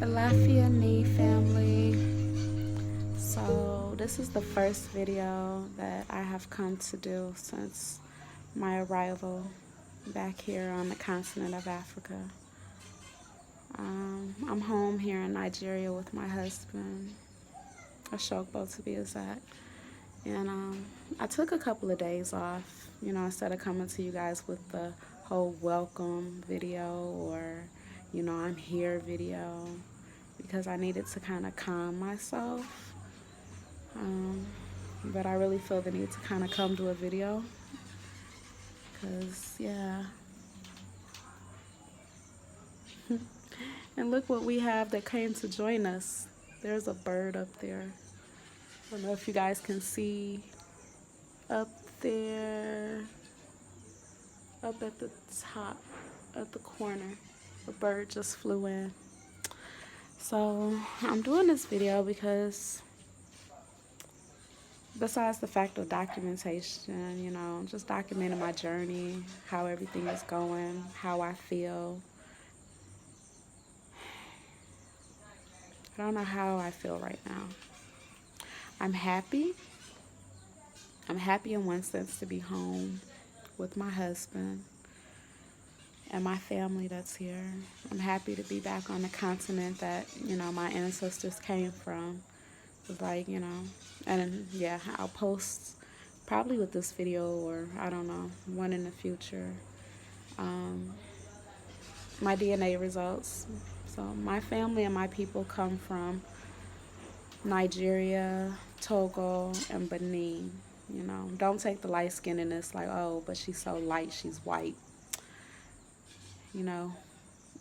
Lafayette family. So this is the first video that I have come to do since my arrival back here on the continent of Africa. I'm home here in Nigeria with my husband, Ashokbo to be exact. And I took a couple of days off, instead of coming to you guys with the whole welcome video or, I'm here video, because I needed to kind of calm myself. But I really feel the need to kind of come to a video because, yeah. And look what we have that came to join us. There's a bird up there. I don't know if you guys can see up there, up at the top, at the corner. A bird just flew in. So I'm doing this video because besides the fact of documentation, just documenting my journey, how everything is going, how I feel. I don't know how I feel right now. I'm happy. I'm happy in one sense to be home with my husband and my family that's here. I'm happy to be back on the continent that, my ancestors came from. It's like, and yeah, I'll post probably with this video or I don't know, one in the future, my DNA results. So my family and my people come from Nigeria, Togo, and Benin. Don't take the light skin in this like, oh, but she's so light, she's white.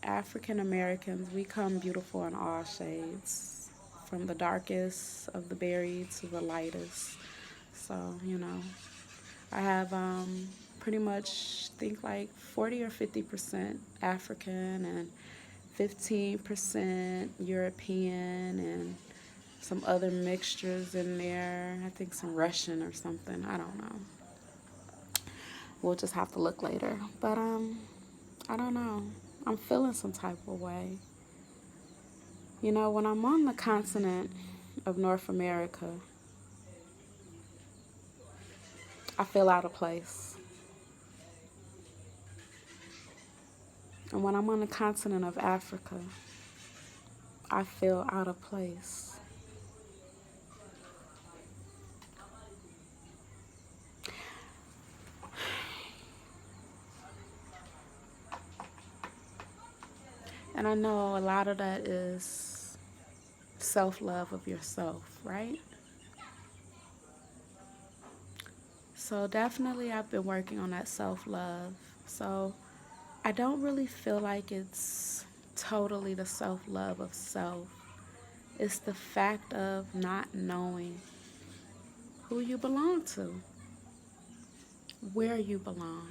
African Americans, we come beautiful in all shades, from the darkest of the berry to the lightest. So, I have pretty much think like 40 or 50% African and 15% European and some other mixtures in there. I think some Russian or something. I don't know. We'll just have to look later. But I don't know. I'm feeling some type of way. When I'm on the continent of North America, I feel out of place. And when I'm on the continent of Africa, I feel out of place. And I know a lot of that is self-love of yourself, right? So definitely I've been working on that self-love. So I don't really feel like it's totally the self-love of self. It's the fact of not knowing who you belong to, where you belong.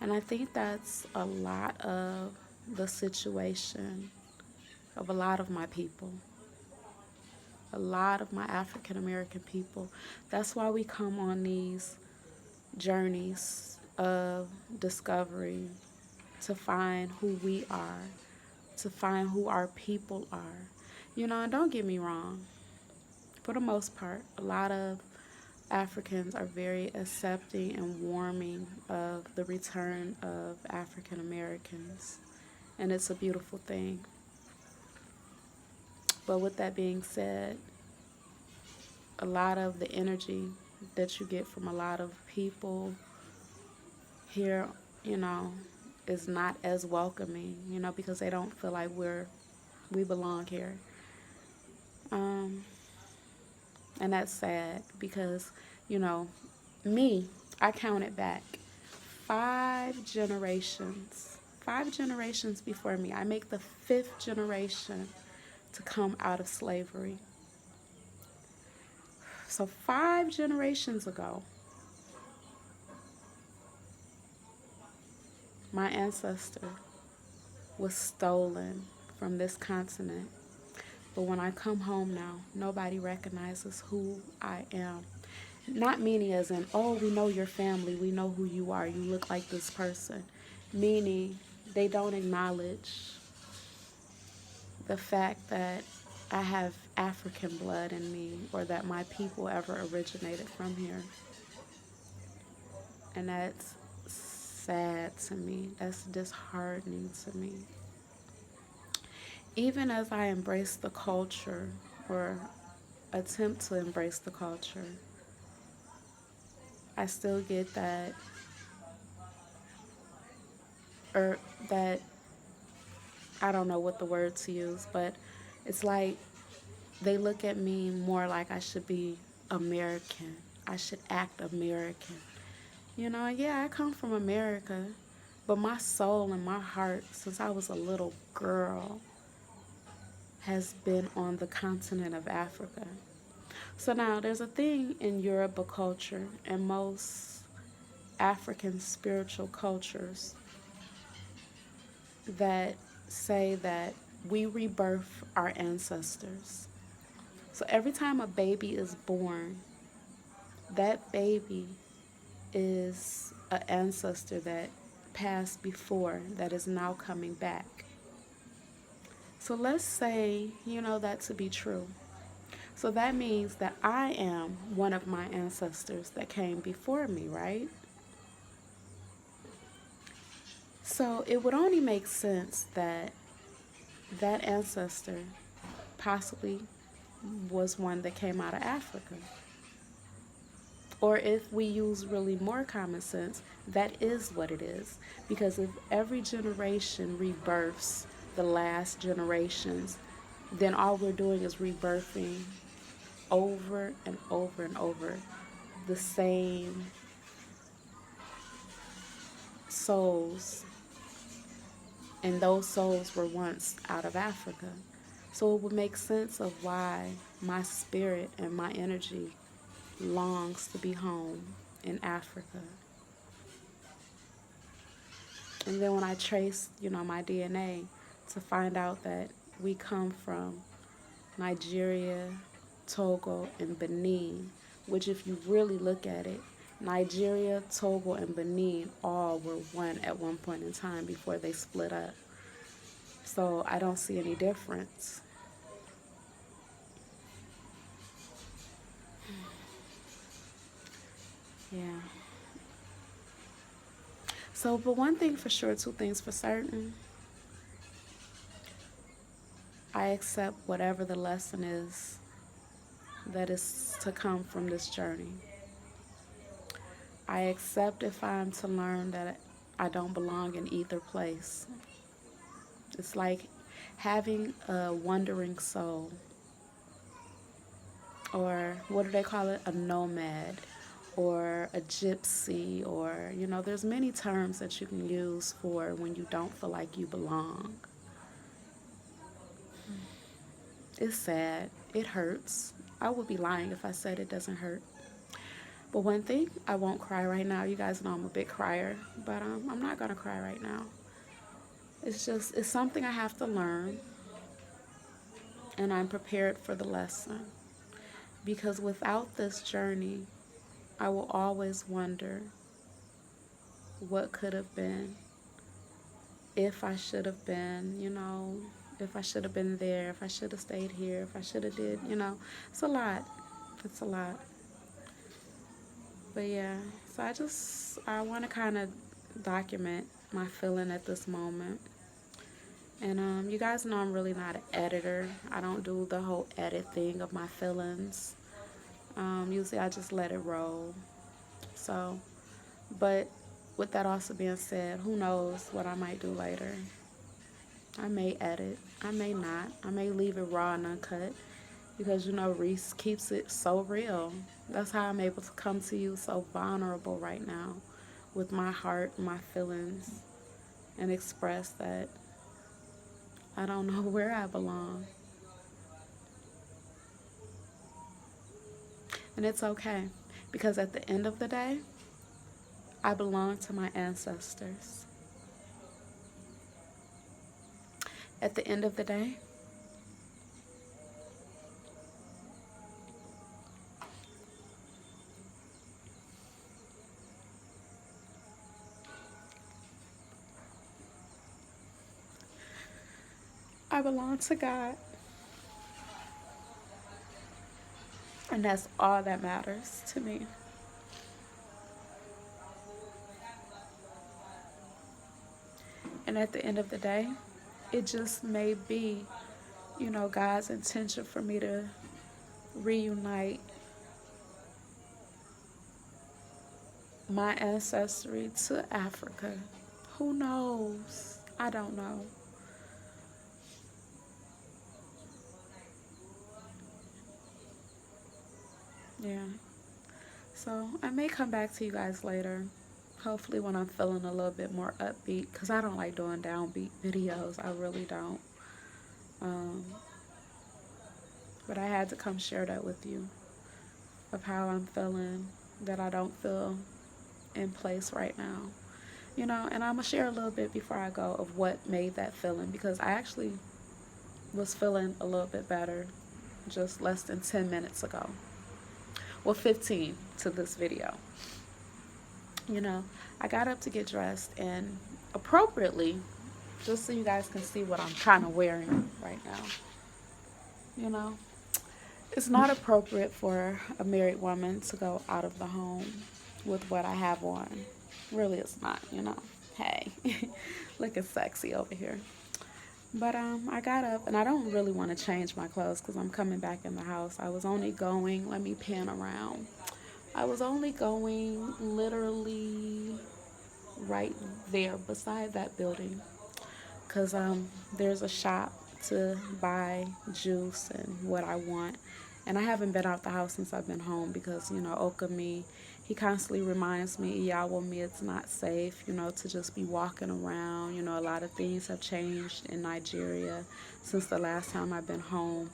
And I think that's a lot of the situation of a lot of my people, a lot of my African American people. That's why we come on these journeys of discovery to find who we are, to find who our people are. And don't get me wrong, for the most part, a lot of Africans are very accepting and warming of the return of African Americans. And it's a beautiful thing. But with that being said, a lot of the energy that you get from a lot of people here, is not as welcoming, because they don't feel like we belong here. And that's sad because, me, I counted back 5 generations before me. I make the 5th generation to come out of slavery. So 5 generations ago, my ancestor was stolen from this continent. But when I come home now, nobody recognizes who I am. Not meaning as in, oh, we know your family, we know who you are, you look like this person. Meaning they don't acknowledge the fact that I have African blood in me, or that my people ever originated from here. And that's sad to me. That's disheartening to me. Even as I embrace the culture, or attempt to embrace the culture, I still get that, or that, I don't know what the word to use, but it's like they look at me more like I should be American. I should act American. You know, yeah, I come from America, but my soul and my heart, since I was a little girl, has been on the continent of Africa. So now there's a thing in Yoruba culture and most African spiritual cultures that say that we rebirth our ancestors. So every time a baby is born, that baby is an ancestor that passed before that is now coming back. So let's say you know that to be true. So that means that I am one of my ancestors that came before me, right? So it would only make sense that that ancestor possibly was one that came out of Africa. Or if we use really more common sense, that is what it is. Because if every generation rebirths the last generations, then all we're doing is rebirthing over and over and over the same souls. And those souls were once out of Africa. So it would make sense of why my spirit and my energy longs to be home in Africa. And then when I traced, my DNA to find out that we come from Nigeria, Togo, and Benin, which if you really look at it, Nigeria, Togo, and Benin all were one at one point in time before they split up. So I don't see any difference. Yeah. So, but one thing for sure, two things for certain, I accept whatever the lesson is that is to come from this journey. I accept if I'm to learn that I don't belong in either place. It's like having a wandering soul, or what do they call it? A nomad, or a gypsy, or, there's many terms that you can use for when you don't feel like you belong. It's sad. It hurts. I would be lying if I said it doesn't hurt. But one thing, I won't cry right now. You guys know I'm a big crier, but I'm not going to cry right now. It's something I have to learn, and I'm prepared for the lesson. Because without this journey, I will always wonder what could have been, if I should have been, if I should have been there, if I should have stayed here, if I should have did, It's a lot. It's a lot. But yeah, so I want to kind of document my feeling at this moment. And you guys know I'm really not an editor. I don't do the whole edit thing of my feelings. Usually I just let it roll. So, but with that also being said, who knows what I might do later. I may edit. I may not. I may leave it raw and uncut. Because, Reese keeps it so real. That's how I'm able to come to you so vulnerable right now with my heart and my feelings, and express that I don't know where I belong. And it's okay, because at the end of the day, I belong to my ancestors. At the end of the day, I belong to God, and that's all that matters to me. And at the end of the day, it just may be, God's intention for me to reunite my ancestry to Africa. Who knows? I don't know. Yeah. So I may come back to you guys later. Hopefully when I'm feeling a little bit more upbeat, because I don't like doing downbeat videos. I really don't. Um, but I had to come share that with you of how I'm feeling, that I don't feel in place right now. And I'm going to share a little bit before I go of what made that feeling, because I actually was feeling a little bit better just less than 10 minutes ago. Well, 15 to this video. I got up to get dressed, and appropriately, just so you guys can see what I'm kind of wearing right now, it's not appropriate for a married woman to go out of the home with what I have on. Really, it's not. Hey, looking sexy over here. But I got up, and I don't really want to change my clothes because I'm coming back in the house. I was only going, let me pan around. I was only going literally right there beside that building, because there's a shop to buy juice and what I want. And I haven't been out the house since I've been home because, Okami, he constantly reminds me, me, it's not safe, to just be walking around. A lot of things have changed in Nigeria since the last time I've been home.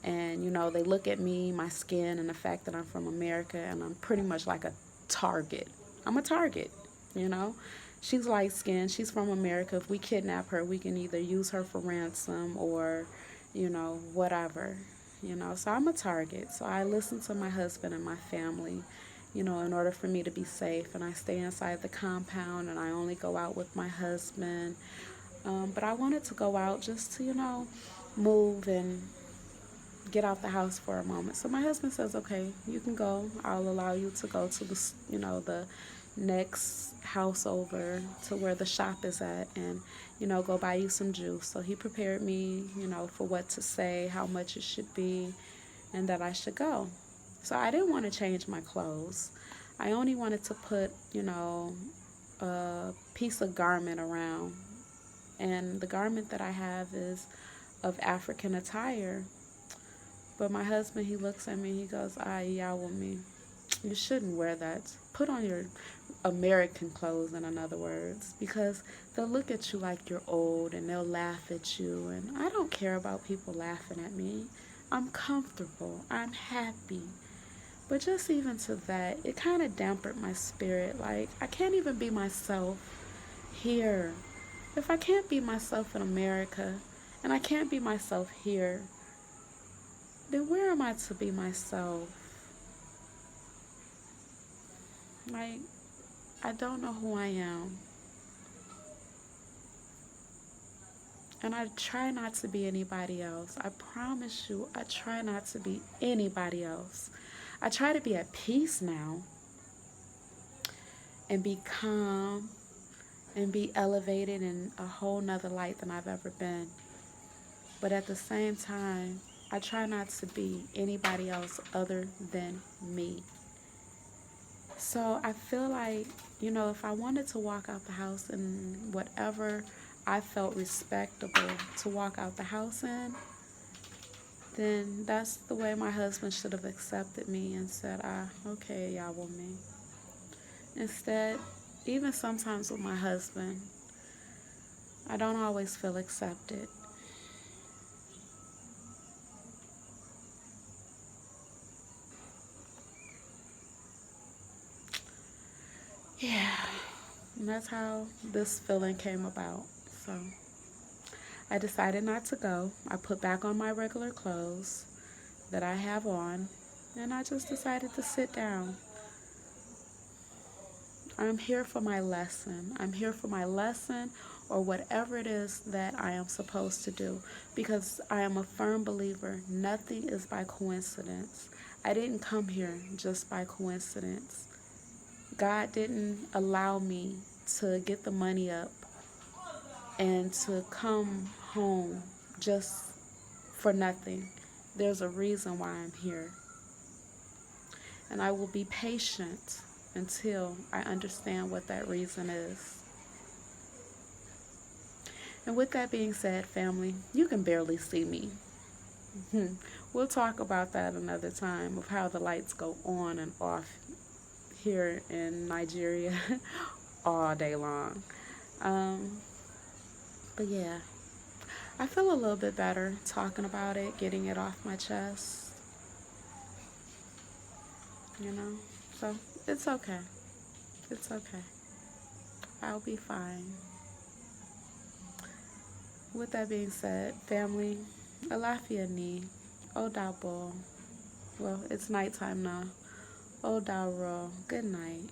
And, they look at me, my skin, and the fact that I'm from America, and I'm pretty much like a target. I'm a target, you know. She's light skinned. She's from America. If we kidnap her, we can either use her for ransom or, whatever. So I'm a target. So I listen to my husband and my family, in order for me to be safe. And I stay inside the compound, and I only go out with my husband. But I wanted to go out just to, move and get out the house for a moment. So my husband says, okay, you can go. I'll allow you to go to the next house over to where the shop is at, and, go buy you some juice. So he prepared me, for what to say, how much it should be, and that I should go. So I didn't want to change my clothes. I only wanted to put, a piece of garment around. And the garment that I have is of African attire. But my husband, he looks at me, he goes, me. You shouldn't wear that. Put on your American clothes, in other words, because they'll look at you like you're old and they'll laugh at you. And I don't care about people laughing at me. I'm comfortable. I'm happy. But just even to that, it kind of dampened my spirit. Like, I can't even be myself here. If I can't be myself in America and I can't be myself here, then where am I to be myself? Like, I don't know who I am. And I try not to be anybody else. I promise you, I try not to be anybody else. I try to be at peace now and be calm and be elevated in a whole nother light than I've ever been. But at the same time, I try not to be anybody else other than me. So I feel like, if I wanted to walk out the house in whatever I felt respectable to walk out the house in, then that's the way my husband should have accepted me and said, okay, y'all want me. Instead, even sometimes with my husband, I don't always feel accepted. Yeah, and that's how this feeling came about. So I decided not to go. I put back on my regular clothes that I have on, and I just decided to sit down. I'm here for my lesson. I'm here for my lesson or whatever it is that I am supposed to do, because I am a firm believer nothing is by coincidence. I didn't come here just by coincidence. God didn't allow me to get the money up and to come home just for nothing. There's a reason why I'm here. And I will be patient until I understand what that reason is. And with that being said, family, you can barely see me. We'll talk about that another time, of how the lights go on and off here in Nigeria all day long. Um, but yeah, I feel a little bit better talking about it, getting it off my chest, you know? So it's okay. It's okay. I'll be fine. With that being said, family, Alafia ni, Odabo. Well, it's nighttime now. Odaro. Good night.